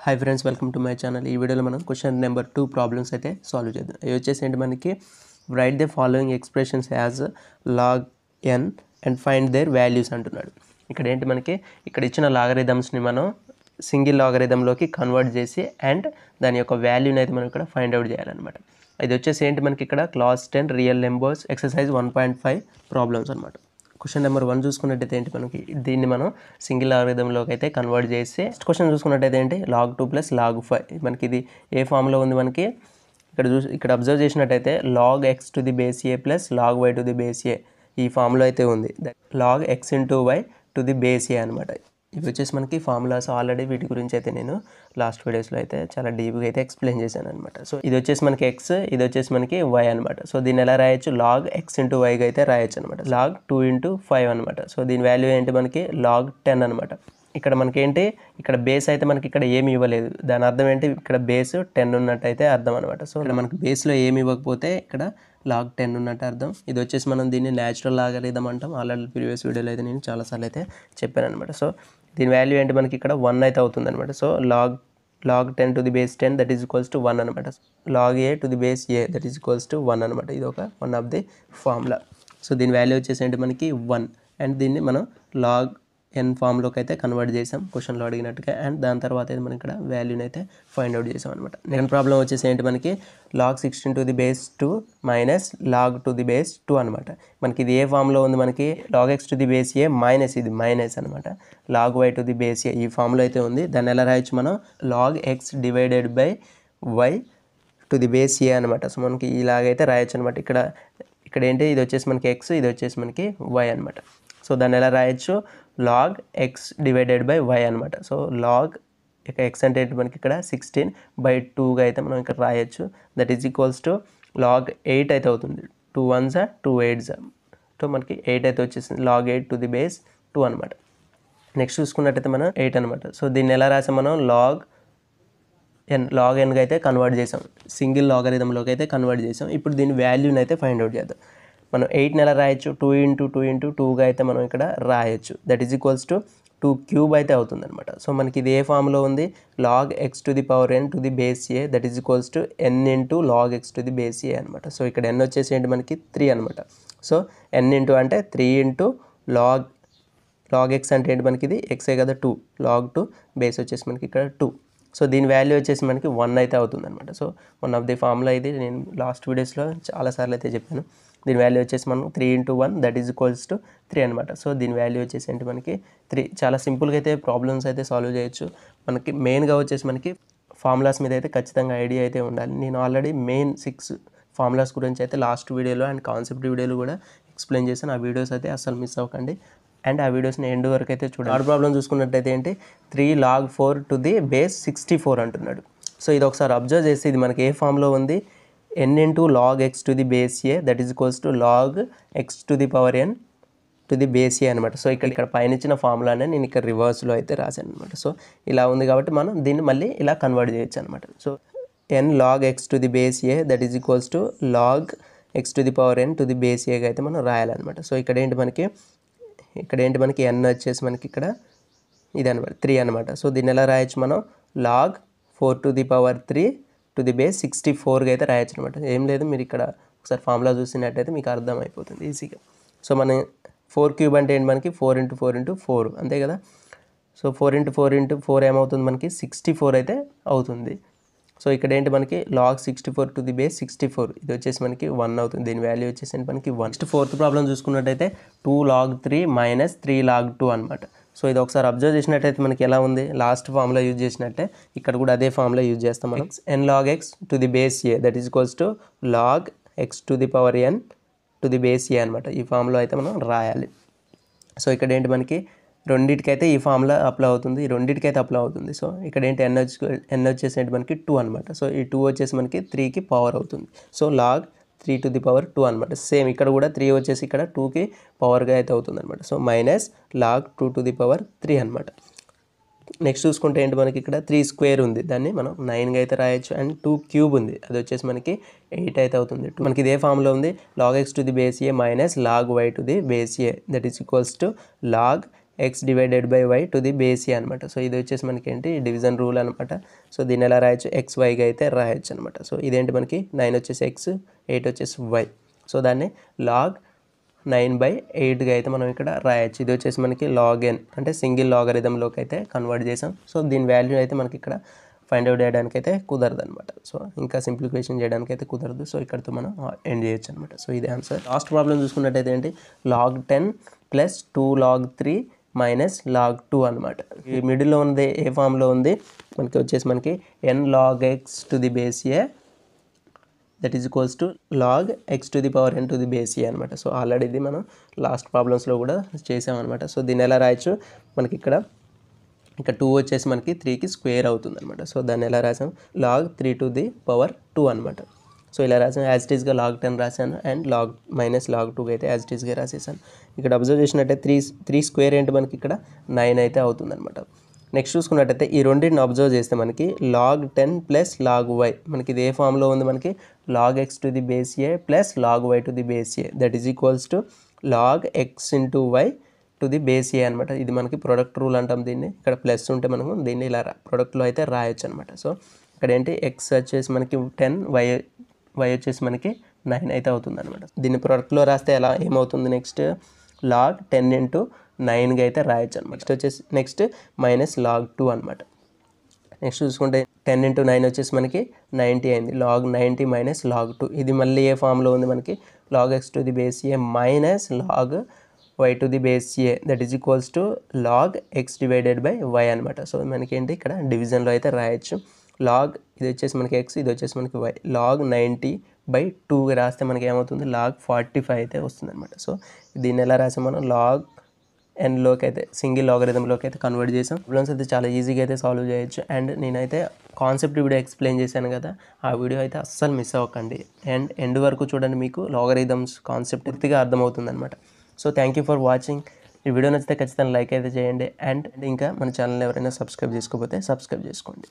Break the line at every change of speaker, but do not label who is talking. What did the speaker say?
Hi friends, welcome to my channel. ఈ వీడియోలో మనం క్వశ్చన్ నెంబర్ 2 ప్రాబ్లమ్స్ అయితే సాల్వ్ చేద్దాం. ఇవి వచ్చేసి ఏంటి మనకి write the following expressions as log n and find their values అంటున్నాడు. ఇక్కడ ఏంటి మనకి ఇక్కడ ఇచ్చిన లాగరిథమ్స్ని మనం సింగిల్ లాగరిథంలోకి కన్వర్ట్ చేసి అండ్ దాని యొక్క వాల్యూని అయితే మనం ఇక్కడ ఫైండ్ అవుట్ చేయాలన్నమాట. ఇది వచ్చేసి ఏంటి మనకి ఇక్కడ class 10 real numbers exercise 1.5 problems అనమాట. క్వశ్చన్ నెంబర్ 1 చూసుకున్నట్టయితే ఏంటి మనకి దీన్ని మనం సింగిల్ లాగరిథంలోకి అయితే కన్వర్ట్ చేసి నెక్స్ట్ క్వశ్చన్ చూసుకున్నట్టయితే ఏంటి log 2 + log 5 మనకి ఇది ఏ ఫామ్లో ఉంది మనకి ఇక్కడ అబ్జర్వ్ చేసినట్టయితే log x to the base a + log y to the base a ఈ ఫామ్లో అయితే ఉంది. log x into y to the base a అనమాట. ఇవి వచ్చేసి మనకి ఫార్ములాస్ ఆల్రెడీ వీటి గురించి అయితే నేను లాస్ట్ వీడియోస్లో అయితే చాలా డీప్గా అయితే ఎక్స్ప్లెయిన్ చేశాను అనమాట. సో ఇది వచ్చేసి మనకి ఎక్స్, ఇది వచ్చేసి మనకి వై అనమాట. సో దీన్ని ఎలా రాయొచ్చు, log x into y అయితే రాయొచ్చు అనమాట. log 2 into 5 అనమాట. సో దీని వాల్యూ ఏంటి మనకి log 10 అనమాట. ఇక్కడ మనకి ఏంటి ఇక్కడ బేస్ అయితే మనకి ఇక్కడ ఏమి ఇవ్వలేదు, దాని అర్థం ఏంటి ఇక్కడ బేస్ 10 ఉన్నట్టయితే అర్థం అనమాట. సో ఇక్కడ మనకి బేస్లో ఏమి ఇవ్వకపోతే ఇక్కడ log 10 ఉన్నట్టు అర్థం. ఇది వచ్చేసి మనం దీన్ని న్యాచురల్ లాగరిథం అంటాం. ఆల్రెడీ ప్రీవియస్ వీడియోలో అయితే నేను చాలాసార్లు అయితే చెప్పాను అనమాట. సో దీని వాల్యూ ఏంటి మనకి ఇక్కడ 1 అయితే అవుతుంది అనమాట. So log 10 to the base 10 that is equals to 1 అనమాట. log a to the base a that is equals to 1 అనమాట. ఇది ఒక one of the formula. So దీని వాల్యూ వచ్చేసి ఏంటి మనకి 1 అండ్ దీన్ని మనం log n ఫామ్లోకి అయితే కన్వర్ట్ చేసాం క్వశ్చన్లో అడిగినట్టుగా. అండ్ దాని తర్వాత అయితే మనం ఇక్కడ వాల్యూని అయితే ఫైండ్ అవుట్ చేసాం అనమాట. నెక్స్ట్ ప్రాబ్లం వచ్చేసి ఏంటి మనకి log 16 to the base 2 minus log to the base 2 అనమాట. మనకి ఇది ఏ ఫామ్లో ఉంది మనకి log x to the base a minus ఇది మైనస్ అనమాట. log y to the base a ఈ ఫామ్లో అయితే ఉంది. దాన్ని ఎలా రాయొచ్చు మనం log x divided by y to the base a అనమాట. సో మనకి ఇలాగైతే రాయొచ్చు అనమాట. ఇక్కడ ఏంటి ఇది వచ్చేసి మనకి x, ఇది వచ్చేసి మనకి y అనమాట. సో దాన్ని ఎలా రాయొచ్చు log x divided by y అనమాట. సో log ఇక x అంటే ఏంటి మనకి ఇక్కడ 16/2గా అయితే మనం ఇక్కడ రాయొచ్చు. That is equals to log 8 అయితే అవుతుంది. 2 1s 2 8s సో మనకి 8 అయితే వచ్చేసింది. log 8 to the base 2 అనమాట. నెక్స్ట్ చూసుకున్నట్టయితే మనం 8 అనమాట. సో దీన్ని ఎలా రాసాం మనం log nగా అయితే కన్వర్ట్ చేసాం, సింగిల్ లాగరిథంలోకి అయితే కన్వర్ట్ చేసాం. ఇప్పుడు దీని వాల్యూని అయితే ఫైండ్ అవుట్ చేద్దాం. మనం 8ని ఎలా రాయొచ్చు 2 into 2 into 2గా అయితే మనం ఇక్కడ రాయొచ్చు. That is equals to 2 cube అయితే అవుతుంది అనమాట. సో మనకి ఇది ఏ ఫామ్లో ఉంది log x to the power n to the base a that is equals to n into log x to the base a అనమాట. సో ఇక్కడ n వచ్చేసి ఏంటి మనకి 3 అనమాట. సో n into అంటే 3 into log x అంటే ఏంటి మనకి ఇది ఎక్సే కదా 2 log 2 బేస్ వచ్చేసి మనకి ఇక్కడ 2. సో దీని వాల్యూ వచ్చేసి మనకి 1 అయితే అవుతుంది అనమాట. So one of the formula ఇది నేను లాస్ట్ వీడియోస్లో చాలాసార్లు అయితే చెప్పాను. దీని వాల్యూ వచ్చేసి మనం 3 into 1 that is equals to 3 అనమాట. సో దీని వాల్యూ వచ్చేసి ఏంటి మనకి 3. చాలా సింపుల్గా అయితే ప్రాబ్లమ్స్ అయితే సాల్వ్ చేయొచ్చు. మనకి మెయిన్గా వచ్చేసి మనకి ఫార్ములాస్ మీద అయితే ఖచ్చితంగా ఐడియా అయితే ఉండాలి. నేను ఆల్రెడీ మెయిన్ 6 ఫార్ములాస్ గురించి అయితే లాస్ట్ వీడియోలో అండ్ కాన్సెప్ట్ వీడియోలో కూడా ఎక్స్ప్లెయిన్ చేశాను. ఆ వీడియోస్ అయితే అస్సలు మిస్ అవ్వకండి అండ్ ఆ వీడియోస్ని ఎండ్ వరకు అయితే చూడండి. థర్డ్ ప్రాబ్లం చూసుకున్నట్టయితే ఏంటి 3 log 4 to the base 64 అంటున్నాడు. సో ఇది ఒకసారి అబ్జర్వ్ చేసి ఇది మనకి ఏ ఫామ్లో ఉంది n into log x to the base a that is equals to log x to the power n to the base a అనమాట. సో ఇక్కడ పైన ఇచ్చిన ఫార్ములానే నేను ఇక్కడ రివర్స్లో అయితే రాశాను అనమాట. సో ఇలా ఉంది కాబట్టి మనం దీన్ని మళ్ళీ ఇలా కన్వర్ట్ చేయొచ్చు అనమాట. So n log x to the base a that is equals to log x to the power n to the base a అయితే మనం రాయాలన్నమాట. సో ఇక్కడ ఏంటి మనకి n వచ్చేసి మనకి ఇక్కడ ఇది అనమాట 3 అనమాట. సో దీన్ని ఎలా రాయొచ్చు మనం log 4 to the power 3 to the base 64గా అయితే రాయొచ్చు అనమాట. ఏం లేదు, మీరు ఇక్కడ ఒకసారి ఫార్ములా చూసినట్టయితే మీకు అర్థమైపోతుంది ఈజీగా. సో మనం 4 క్యూబ్ అంటే ఏంటి మనకి 4 into 4 into 4 అంతే కదా. సో 4 into 4 into 4 ఏమవుతుంది మనకి 64 అయితే అవుతుంది. సో ఇక్కడ ఏంటి మనకి log 64 to the base 64 ఇది వచ్చేసి మనకి 1 అవుతుంది. దీని వాల్యూ వచ్చేసి మనకి 1. నెక్స్ట్ ఫోర్త్ ప్రాబ్లం చూసుకున్నట్టయితే 2 log 3 మైనస్ 3 log 2 అనమాట. సో ఇది ఒకసారి అబ్జర్వ్ చేసినట్టయితే మనకి ఎలా ఉంది లాస్ట్ ఫామ్లో యూజ్ చేసినట్టే ఇక్కడ కూడా అదే ఫామ్లో యూజ్ చేస్తాం మనం. n log x to the base a that is equals to log x to the power n to the base a అనమాట. ఈ ఫామ్లో అయితే మనం రాయాలి. సో ఇక్కడ ఏంటి మనకి రెండింటికైతే ఈ ఫార్ములా అప్లై అవుతుంది, ఈ రెండింటికైతే అప్లై అవుతుంది. సో ఇక్కడ ఏంటి n వచ్చేసి ఏంటి మనకి 2 అనమాట. సో ఈ 2 వచ్చేసి మనకి 3కి పవర్ అవుతుంది. So log 3 to the power 2 అనమాట. సేమ్ ఇక్కడ కూడా 3 వచ్చేసి ఇక్కడ 2కి పవర్గా అయితే అవుతుంది అనమాట. So minus log 2 to the power 3 అనమాట. నెక్స్ట్ చూసుకుంటే ఏంటి మనకి ఇక్కడ 3 స్క్వేర్ ఉంది, దాన్ని మనం 9గా అయితే రాయొచ్చు. అండ్ 2 క్యూబ్ ఉంది, అది వచ్చేసి మనకి 8 అయితే అవుతుంది. మనకి ఇదే ఫామ్లో ఉంది log x to the base a minus log y to the base a that is equals to log x divided by y to the base a అనమాట. సో ఇది వచ్చేసి మనకి ఏంటి డివిజన్ రూల్ అనమాట. సో దీన్ని ఎలా రాయొచ్చు, ఎక్స్ వైగా అయితే రాయొచ్చు అనమాట. సో ఇదేంటి మనకి 9 వచ్చేసి ఎక్స్, 8 వచ్చేసి వై. సో దాన్ని లాగ్ 9/8గా అయితే మనం ఇక్కడ రాయొచ్చు. ఇది వచ్చేసి మనకి లాగ్ ఎన్ అంటే సింగిల్ లాగరిథంలోకి అయితే కన్వర్ట్ చేసాం. సో దీని వాల్యూ అయితే మనకి ఇక్కడ ఫైండ్ అవుట్ చేయడానికి అయితే కుదరదు అనమాట. సో ఇంకా సింప్లిఫికేషన్ చేయడానికి అయితే కుదరదు. సో ఇక్కడతో మనం ఎండ్ చేయొచ్చు అనమాట. సో ఇది ఆన్సర్. లాస్ట్ ప్రాబ్లం చూసుకున్నట్టయితే ఏంటి, log 10 plus 2 log 3 minus log 2 అనమాట. ఈ మిడిల్లో ఉంది ఏ ఫామ్లో ఉంది మనకి వచ్చేసి మనకి n log x to the base a that is equals to log x to the power n to the base a అనమాట. సో ఆల్రెడీ ఇది మనం లాస్ట్ ప్రాబ్లమ్స్లో కూడా చేసామన్నమాట. సో దీన్ని ఎలా రాయొచ్చు, మనకి ఇక్కడ 2 వచ్చేసి మనకి 3కి స్క్వేర్ అవుతుంది అనమాట. సో దాన్ని ఎలా రాసాం, లాగ్ 3 టు ది పవర్ 2 అనమాట. సో ఇలా రాసాం. యాజ్ ఇట్ ఈస్గా లాగ్ 10 రాశాను అండ్ లాగ్ మైనస్ లాగ్ 2 అయితే యాజ్ ఇట్ ఈస్గా రాసేసాను. ఇక్కడ అబ్జర్వ్ చేసినట్టయితే 3 స్క్వేర్ ఏంటి మనకి ఇక్కడ 9 అయితే అవుతుంది అనమాట. నెక్స్ట్ చూసుకున్నట్టయితే ఈ రెండింటిని అబ్జర్వ్ చేస్తే మనకి లాగ్ 10 ప్లస్ లాగ్ వై, మనకి ఇది ఏ ఫామ్లో ఉంది, మనకి log x to the base a plus log y to the base a that is equals to log x into y to the base a అనమాట. ఇది మనకి ప్రొడక్ట్ రూల్ అంటాం దీన్ని. ఇక్కడ ప్లస్ ఉంటే మనము దీన్ని ఇలా ప్రొడక్ట్లో అయితే రాయొచ్చు అనమాట. సో ఇక్కడ ఏంటి ఎక్స్ వచ్చేసి మనకి 10, వై వచ్చేసి మనకి 9 అయితే అవుతుంది అనమాట. దీన్ని ప్రొడక్ట్లో రాస్తే ఎలా ఏమవుతుంది, నెక్స్ట్ లాగ్ 10 ఇంటూ 9గా అయితే రాయొచ్చు అనమాట. నెక్స్ట్ మైనస్ లాగ్ 2 అనమాట. నెక్స్ట్ చూసుకుంటే 10 ఇంటూ 9 వచ్చేసి మనకి 90 అయింది. Log 90 minus log 2. ఇది మళ్ళీ ఏ ఫామ్లో ఉంది మనకి log x to the base a minus log y to the base a that is equals to log x divided by y అనమాట. సో మనకి ఏంటి ఇక్కడ డివిజన్లో అయితే రాయొచ్చు. లాగ్ ఇది వచ్చేసి మనకి ఎక్స్, ఇది వచ్చేసి మనకి వై. లాగ్ 90/2 రాస్తే మనకి ఏమవుతుంది, లాగ్ 45 అయితే వస్తుంది అనమాట. సో దీన్ని ఎలా రాసాం మనం, లాగ్ ఎన్లోకి అయితే సింగిల్ లాగరిథంలోకి అయితే కన్వర్ట్ చేసాం. ప్రాబ్లమ్స్ అయితే చాలా ఈజీగా అయితే సాల్వ్ చేయొచ్చు. అండ్ నేనైతే కాన్సెప్ట్ వీడియో ఎక్స్ప్లెయిన్ చేశాను కదా, ఆ వీడియో అయితే అస్సలు మిస్ అవ్వకండి. అండ్ ఎండ్ వరకు చూడండి, మీకు లాగరిథమ్స్ కాన్సెప్ట్ పూర్తిగా అర్థమవుతుంది అనమాట. So thank you for watching. ఈ వీడియో నచ్చితే ఖచ్చితంగా లైక్ అయితే చేయండి. అండ్ ఇంకా మన ఛానల్ ఎవరైనా సబ్స్క్రైబ్ చేసుకోకపోతే సబ్స్క్రైబ్ చేసుకోండి.